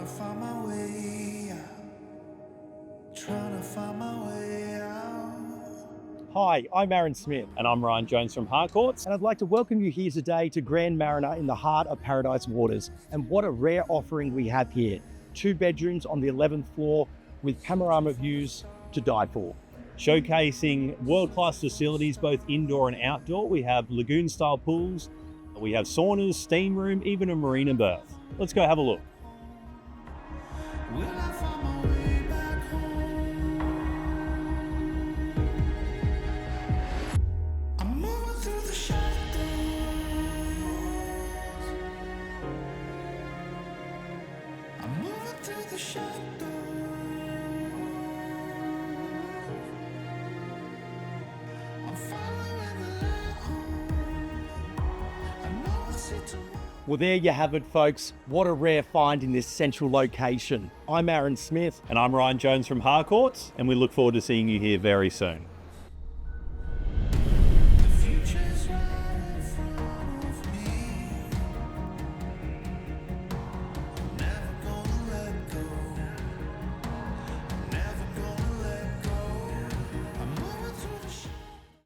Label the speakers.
Speaker 1: find my way out. Trying to find my way out.
Speaker 2: Hi, I'm Aaron Smith.
Speaker 3: And I'm Ryan Jones from Harcourts.
Speaker 2: And I'd like to welcome you here today to Grand Mariner in the heart of Paradise Waters. And what a rare offering we have here. 2 bedrooms on the 11th floor with panorama views to die for.
Speaker 3: Showcasing world-class facilities, both indoor and outdoor. We have lagoon-style pools. We have saunas, steam room, even a marina berth. Let's go have a look.
Speaker 1: Will I find my way back home? I'm moving through the shadows. I'm moving through the shadows. I'm following the light home. I know I see tomorrow.
Speaker 2: Well, there you have it, folks. What a rare find in this central location. I'm Aaron Smith.
Speaker 3: And I'm Ryan Jones from Harcourts, and we look forward to seeing you here very soon.